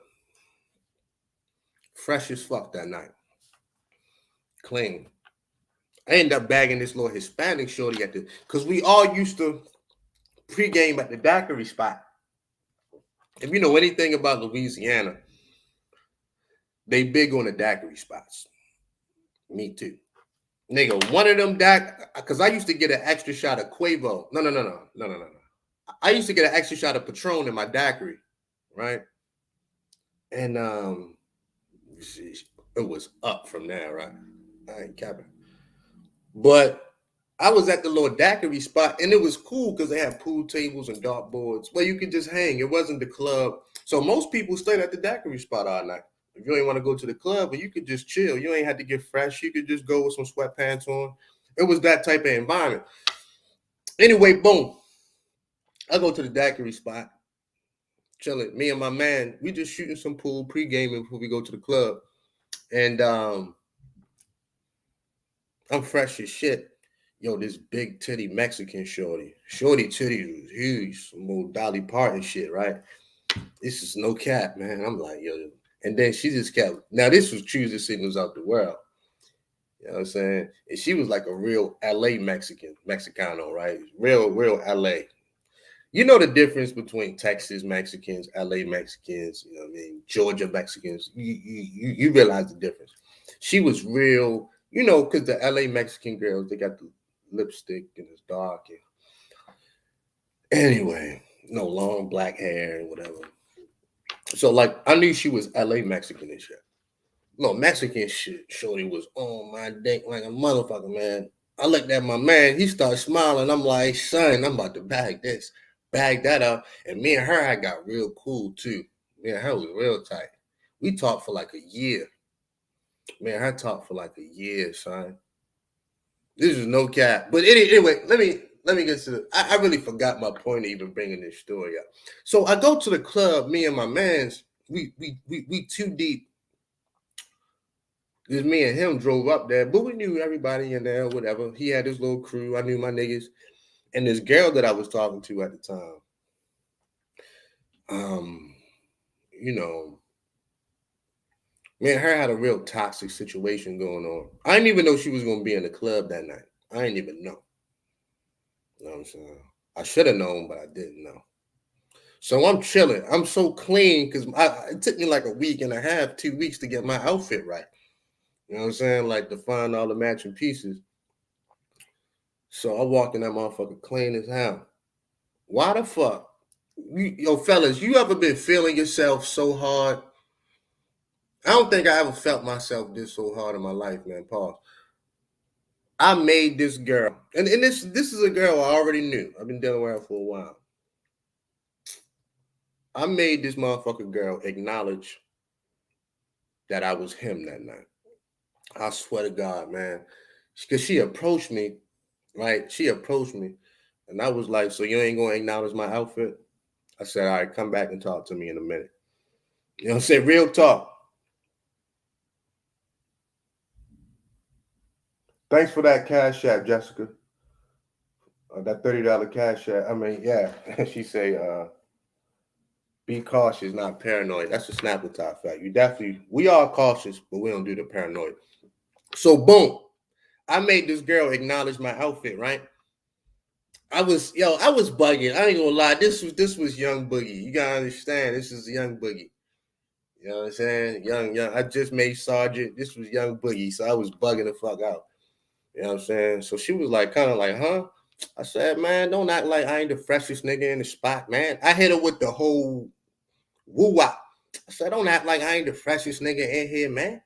fresh as fuck that night. Clean. I ended up bagging this little Hispanic shorty because we all used to pregame at the daiquiri spot. If you know anything about Louisiana, they big on the daiquiri spots. Me too. Nigga, one of them because I used to get an extra shot of Quavo. No. I used to get an extra shot of Patron in my daiquiri, right? And it was up from there, right? I ain't capping. But I was at the little daiquiri spot, and it was cool because they had pool tables and dartboards where you could just hang. It wasn't the club. So most people stayed at the daiquiri spot all night. If you ain't want to go to the club, but you could just chill. You ain't had to get fresh. You could just go with some sweatpants on. It was that type of environment. Anyway, boom. I go to the daiquiri spot, chilling. Me and my man, we just shooting some pool, pre-gaming before we go to the club. And I'm fresh as shit. Yo, this big titty Mexican shorty. Shorty titties was huge. Some old Dolly Parton shit, right? This is no cap, man. I'm like, yo. And then she just kept, now this was choosing signals out the world. You know what I'm saying? And she was like a real LA Mexicano, right? Real LA. You know the difference between Texas Mexicans, LA Mexicans, you know what I mean, Georgia Mexicans. You realize the difference. She was real, you know, because the LA Mexican girls, they got the lipstick and it's dark. And anyway, no long black hair and whatever. So like I knew she was LA Mexican and shit. No, Mexican shit. Shorty was on my dick like a motherfucker, man. I looked at my man. He started smiling. I'm like, son, I'm about to bag this, bag that up. And me and her, I got real cool too. Me and her was real tight. We talked for like a year. Me and her talked for like a year, son. This is no cap. But anyway, let me get to the. I really forgot my point of even bringing this story up. So I go to the club. Me and my man's. We too deep. Just me and him drove up there, but we knew everybody in there, whatever. He had his little crew. I knew my niggas. And this girl that I was talking to at the time, you know, me and her had a real toxic situation going on. I didn't even know she was gonna be in the club that night. I didn't even know. You know what I'm saying? I should have known, but I didn't know. So I'm chilling. I'm so clean because it took me like a week and a half, 2 weeks to get my outfit right. You know what I'm saying? Like to find all the matching pieces. So I walked in that motherfucker clean as hell. Why the fuck? Yo, fellas, you ever been feeling yourself so hard? I don't think I ever felt myself this so hard in my life, man. Pause. I made this girl, and this is a girl I already knew. I've been dealing with her for a while. I made this motherfucker girl acknowledge that I was him that night. I swear to God, man. Because she approached me, right? She approached me, and I was like, so you ain't gonna acknowledge my outfit? I said, all right, come back and talk to me in a minute. You know what I'm saying? Real talk. Thanks for that cash app, Jessica. That $30 cash app. I mean, yeah. She say, be cautious, not paranoid. That's a snapper top fact. We are cautious, but we don't do the paranoid. So boom, I made this girl acknowledge my outfit, right? I was bugging. I ain't gonna lie. This was Young Boogie. You gotta understand. This is Young Boogie. You know what I'm saying? Young. I just made Sergeant. This was Young Boogie, so I was bugging the fuck out. You know what I'm saying? So she was like, kind of like, huh? I said, man, don't act like I ain't the freshest nigga in the spot, man. I hit her with the whole woo wop. I said, don't act like I ain't the freshest nigga in here, man.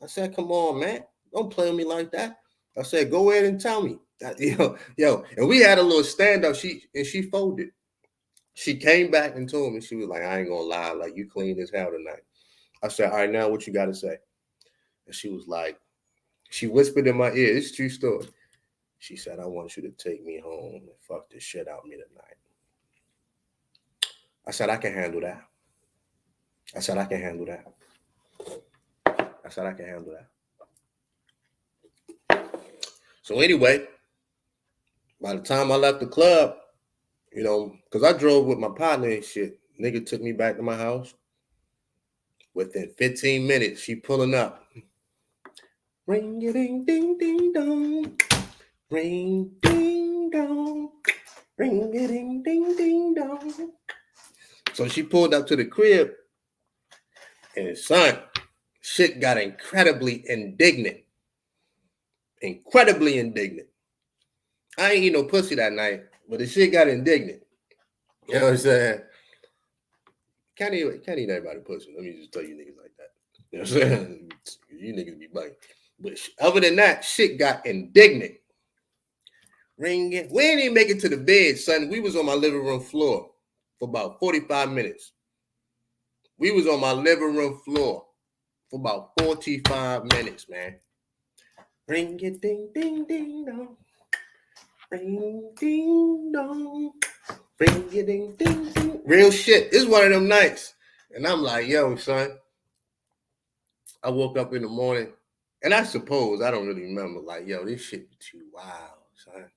I said, come on, man. Don't play with me like that. I said, go ahead and tell me. Yo. And we had a little stand-up. She folded. She came back and told me, she was like, I ain't gonna lie, like you clean as hell tonight. I said, all right, now what you gotta say? And she was like, she whispered in my ear, it's a true story. She said, I want you to take me home and fuck this shit out of me tonight. I said, I can handle that. I said, I can handle that. I said, I can handle that. So anyway, by the time I left the club, you know, because I drove with my partner and shit, nigga took me back to my house. Within 15 minutes, she pulling up. Ring a ding ding ding dong. Ring ding dong. Ring a ding ding ding dong. So she pulled up to the crib, and son, shit got incredibly indignant. Incredibly indignant. I ain't eat no pussy that night, but the shit got indignant. You know what I'm saying? Can't eat everybody pussy. Let me just tell you niggas like that. You know what I'm saying? You niggas be bugging. But other than that, shit got indignant. Ringing. We ain't even make it to the bed, son. We was on my living room floor for about 45 minutes. We was on my living room floor for about 45 minutes, man. Ring it, ding, ding, ding, dong. Ring, ding, dong. Ring it, ding, ding, ding. Real shit. It's one of them nights. And I'm like, yo, son. I woke up in the morning, and I suppose, I don't really remember, like, yo, this shit be too wild, son.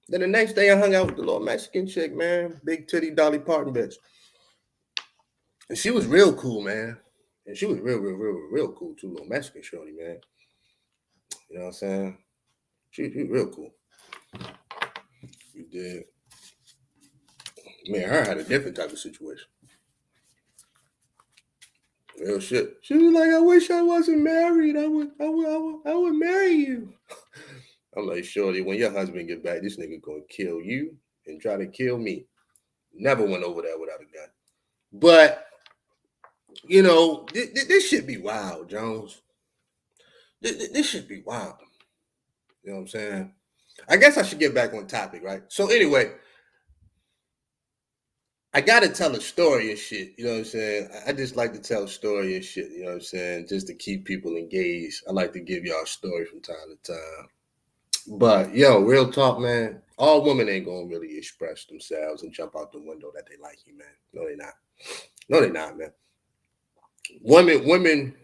Then the next day, I hung out with the little Mexican chick, man. Big titty Dolly Parton bitch. And she was real cool, man. And she was real cool, too. Little Mexican shorty, man. You know what I'm saying? She real cool. You did. Man, her had a different type of situation. Real shit. She was like, I wish I wasn't married. I would marry you. I'm like, shorty, when your husband get back, this nigga gonna kill you and try to kill me. Never went over there without a gun. But you know, this should be wild, Jones. This should be wild. You know what I'm saying? I guess I should get back on topic, right? So anyway, I gotta tell a story and shit. You know what I'm saying? I just like to tell a story and shit. You know what I'm saying? Just to keep people engaged. I like to give y'all a story from time to time. But yo, real talk, man. All women ain't gonna really express themselves and jump out the window that they like you, man. No, they not. No, they not, man. Women,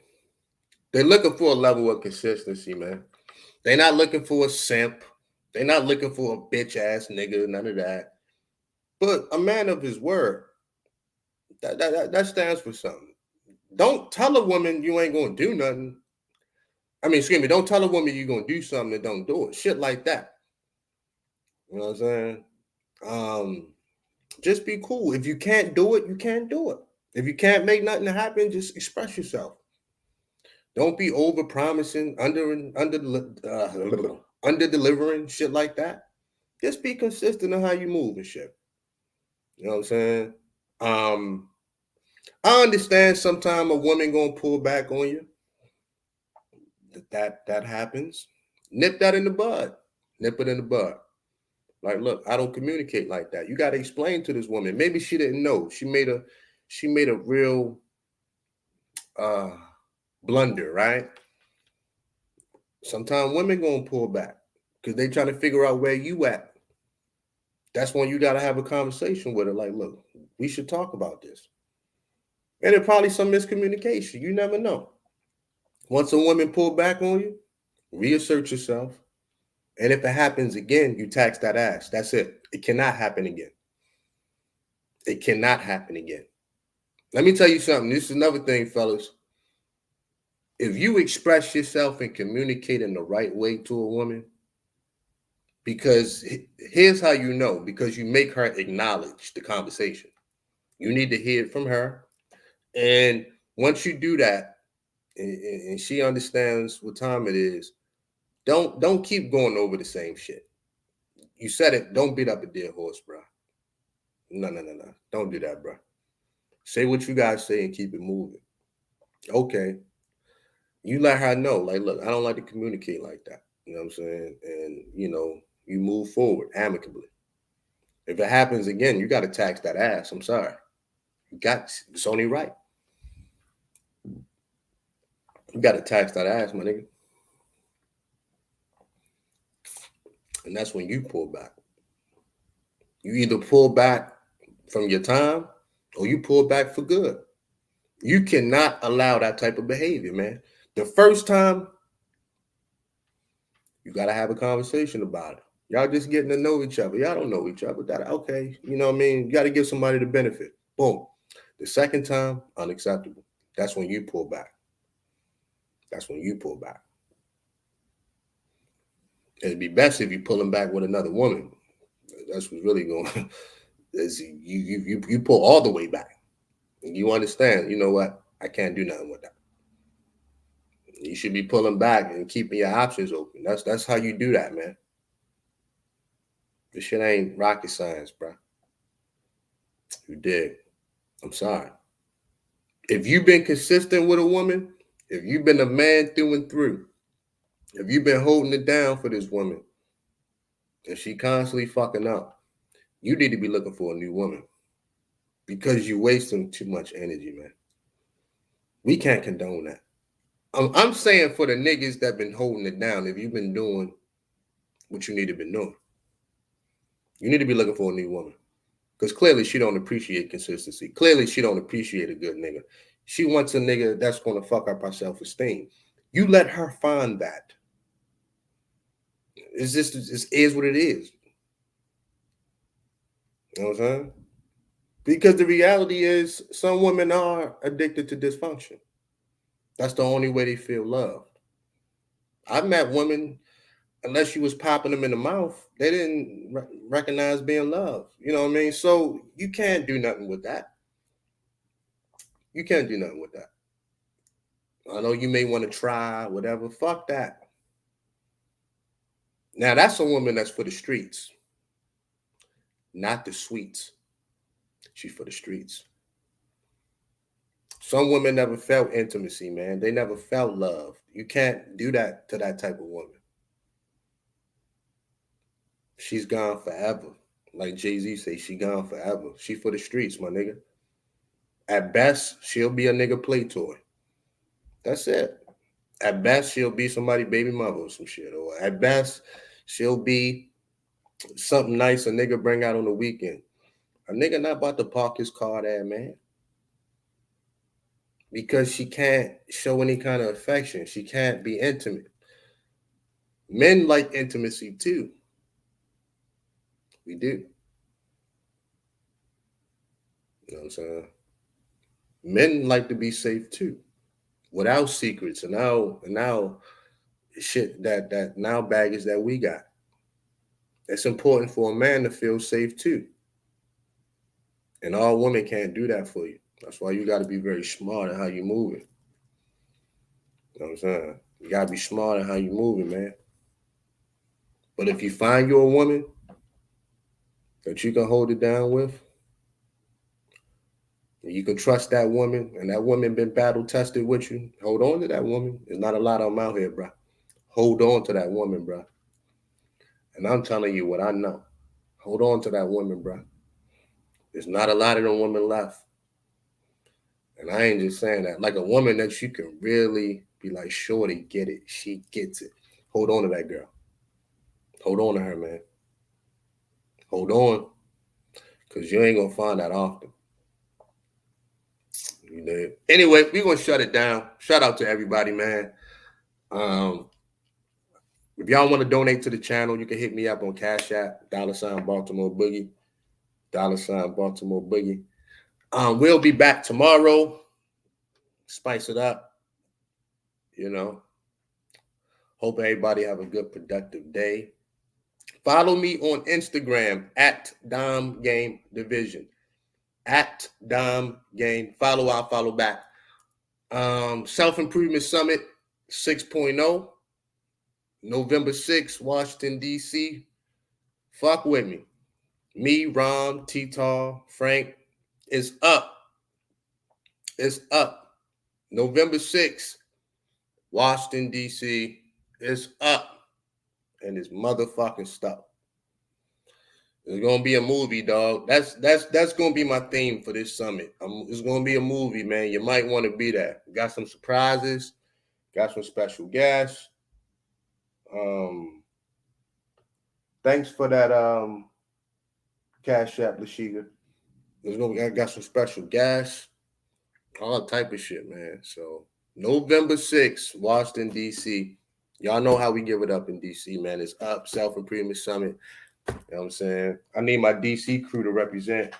they're looking for a level of consistency, man. They're not looking for a simp. They're not looking for a bitch ass nigga, none of that. But a man of his word, that stands for something. Don't tell a woman you ain't gonna do nothing. I mean, excuse me, don't tell a woman you're gonna do something and don't do it. Shit like that. You know what I'm saying? Just be cool. If you can't do it, you can't do it. If you can't make nothing happen, just express yourself. Don't be over promising, under delivering, shit like that. Just be consistent on how you move and shit. You know what I'm saying? I understand sometimes a woman gonna pull back on you. That happens. Nip that in the bud. Nip it in the bud. Like, look, I don't communicate like that. You got to explain to this woman. Maybe she didn't know. She made a real blunder, right? Sometimes women gonna pull back because they trying to figure out where you at. That's when you got to have a conversation with her. Like, look, we should talk about this. And it probably some miscommunication. You never know. Once a woman pull back on you, reassert yourself. And if it happens again, you tax that ass. That's it. It cannot happen again. It cannot happen again. Let me tell you something. This is another thing, fellas. If you express yourself and communicate in the right way to a woman, because here's how you know, because you make her acknowledge the conversation. You need to hear it from her. And once you do that, and she understands what time it is, don't keep going over the same shit. You said it. Don't beat up a dead horse, bro. No. Don't do that, bro. Say what you guys say and keep it moving. Okay. You let her know, like, look, I don't like to communicate like that. You know what I'm saying? And, you move forward amicably. If it happens again, you got to tax that ass. I'm sorry. It's only right. You got to tax that ass, my nigga. And that's when you pull back. You either pull back from your time or you pull back for good. You cannot allow that type of behavior, man. The first time, you got to have a conversation about it. Y'all just getting to know each other. Y'all don't know each other. Okay, you know what I mean? You got to give somebody the benefit. Boom. The second time, unacceptable. That's when you pull back. That's when you pull back. It'd be best if you pull them back with another woman. That's what's really going. You pull all the way back. You understand? You know what? I can't do nothing with that. You should be pulling back and keeping your options open. That's how you do that, man. This shit ain't rocket science, bro. You did. I'm sorry. If you've been consistent with a woman, if you've been a man through and through, if you've been holding it down for this woman, and she constantly fucking up, you need to be looking for a new woman because you're wasting too much energy, man. We can't condone that. I'm saying for the niggas that been holding it down, if you've been doing what you need to be doing, you need to be looking for a new woman. Because clearly she don't appreciate consistency. Clearly she don't appreciate a good nigga. She wants a nigga that's going to fuck up her self-esteem. You let her find that. It is what it is. You know what I'm saying? Because the reality is some women are addicted to dysfunction. That's the only way they feel loved. I've met women unless you was popping them in the mouth, they didn't recognize being loved. You know what I mean? So you can't do nothing with that. You can't do nothing with that. I know you may want to try whatever. Fuck that. Now that's a woman that's for the streets, not the sweets. She's for the streets. Some women never felt intimacy, man. They never felt love. You can't do that to that type of woman. She's gone forever. Like Jay-Z say, she gone forever. She for the streets, my nigga. At best, she'll be a nigga play toy. That's it. At best, she'll be somebody baby mother or some shit. Or at best, she'll be something nice a nigga bring out on the weekend. A nigga not about to park his car there, man. Because she can't show any kind of affection. She can't be intimate. Men like intimacy too. We do. You know what I'm saying? Men like to be safe too. Without secrets and now shit that now baggage that we got. It's important for a man to feel safe too. And all women can't do that for you. That's why you got to be very smart in how you move it. You know what I'm saying? You got to be smart in how you move it, man. But if you find you a woman that you can hold it down with, and you can trust that woman, and that woman been battle tested with you, hold on to that woman. There's not a lot of them out here, bro. Hold on to that woman, bro. And I'm telling you what I know. Hold on to that woman, bro. There's not a lot of them women left. And I ain't just saying that. Like a woman that you can really be like, shorty, get it. She gets it. Hold on to that girl. Hold on to her, man. Hold on. Because you ain't going to find that often. You know? Anyway, we're going to shut it down. Shout out to everybody, man. If y'all want to donate to the channel, you can hit me up on Cash App, $BaltimoreBoogie, $BaltimoreBoogie. We'll be back tomorrow. Spice it up. You know. Hope everybody have a good, productive day. Follow me on Instagram at Dom Game Division. At Dom Game. Follow out, follow back. Self-Improvement Summit 6.0. November 6th, Washington, D.C. Fuck with me. Me, Rom, T-Tar, Frank. It's up. It's up. November 6th, Washington, D.C. It's up. And it's motherfucking stuff. It's gonna be a movie, dog. That's gonna be my theme for this summit. It's gonna be a movie, man. You might want to be there. Got some surprises. Got some special guests. Thanks for that Cash App, Lashiga. I got some special guests. All type of shit, man. So November 6th, Washington, D.C. Y'all know how we give it up in D.C., man. It's up. Self-Improvement Summit. You know what I'm saying? I need my DC crew to represent.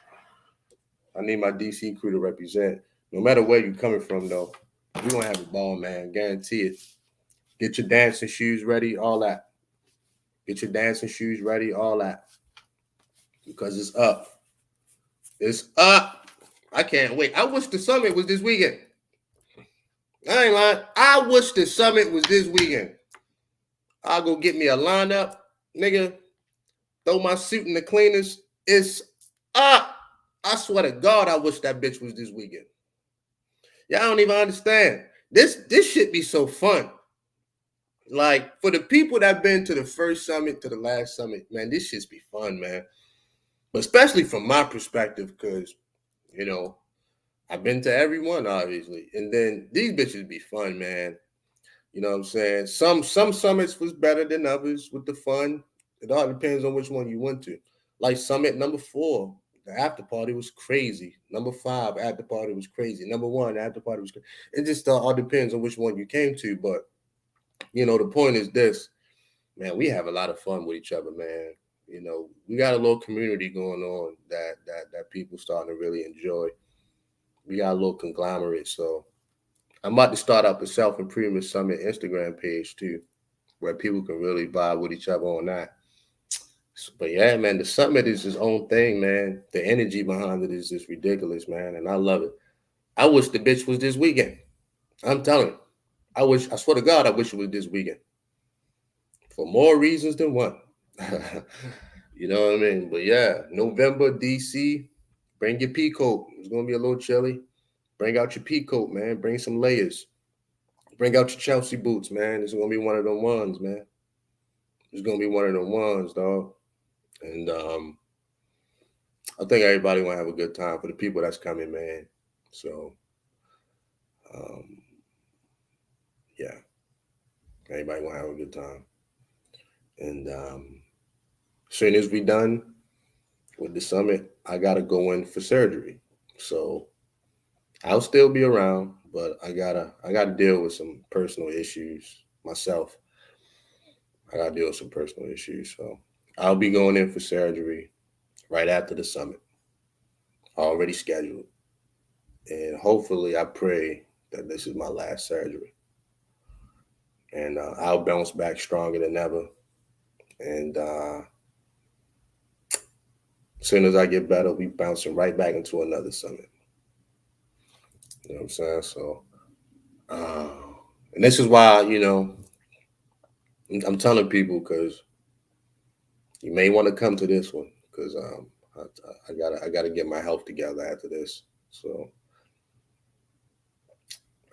No matter where you're coming from, though, we're going to have a ball, man. Guarantee it. Get your dancing shoes ready, all that. Get your dancing shoes ready, all that. Because it's up. It's up. I can't wait. I wish the summit was this weekend. I ain't lying. I wish the summit was this weekend. I'll go get me a lineup, nigga. Throw my suit in the cleaners. It's up. I swear to God, I wish that bitch was this weekend. Y'all don't even understand. This shit be so fun. Like, for the people that been to the first summit, to the last summit, man, this shit's be fun, man. But especially from my perspective, because, you know, I've been to every one, obviously. And then these bitches be fun, man. You know what I'm saying? Some summits was better than others with the fun. It all depends on which one you went to. Like summit number 4, the after party was crazy. Number 5, after party was crazy. Number 1, the after party was crazy. It just all depends on which one you came to. But, you know, the point is this, man, we have a lot of fun with each other, man. You know, we got a little community going on that people starting to really enjoy. We got a little conglomerate. So I'm about to start up a Self-Improvement Summit Instagram page too. where people can really vibe with each other on that. But yeah, man, the summit is its own thing, man. The energy behind it is just ridiculous, man, and I love it. I wish the bitch was this weekend. I'm telling you. I swear to God, I wish it was this weekend. For more reasons than one. You know what I mean? But yeah, November, DC, bring your pea coat. It's gonna be a little chilly. Bring out your pea coat, man. Bring some layers. Bring out your Chelsea boots, man. It's gonna be one of them ones, man. It's gonna be one of them ones, dog. And I think everybody gonna have a good time for the people that's coming, man. So um, yeah, everybody gonna have a good time. And as soon as we done with the summit, I gotta go in for surgery. So I'll still be around, but I gotta deal with some personal issues myself. I gotta deal with some personal issues. So I'll be going in for surgery right after the summit. Already scheduled. And hopefully I pray that this is my last surgery. And I'll bounce back stronger than ever. And as soon as I get better, we bouncing right back into another summit. You know what I'm saying? So, uh, and this is why, I'm telling people because you may want to come to this one because I gotta get my health together after this. So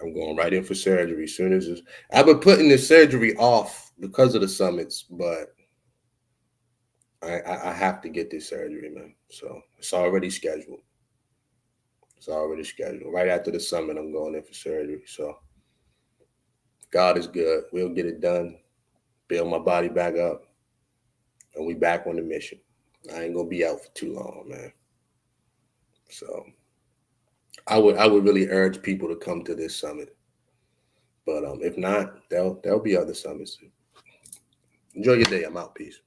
I'm going right in for surgery. As soon as I've been putting the surgery off because of the summits, but I have to get this surgery, man. So it's already scheduled. It's already scheduled. Right after the summit, I'm going in for surgery. So God is good. We'll get it done. Build my body back up, and we back on the mission. I ain't gonna be out for too long, man. So I would really urge people to come to this summit. But if not, there'll be other summits. Enjoy your day. I'm out. Peace.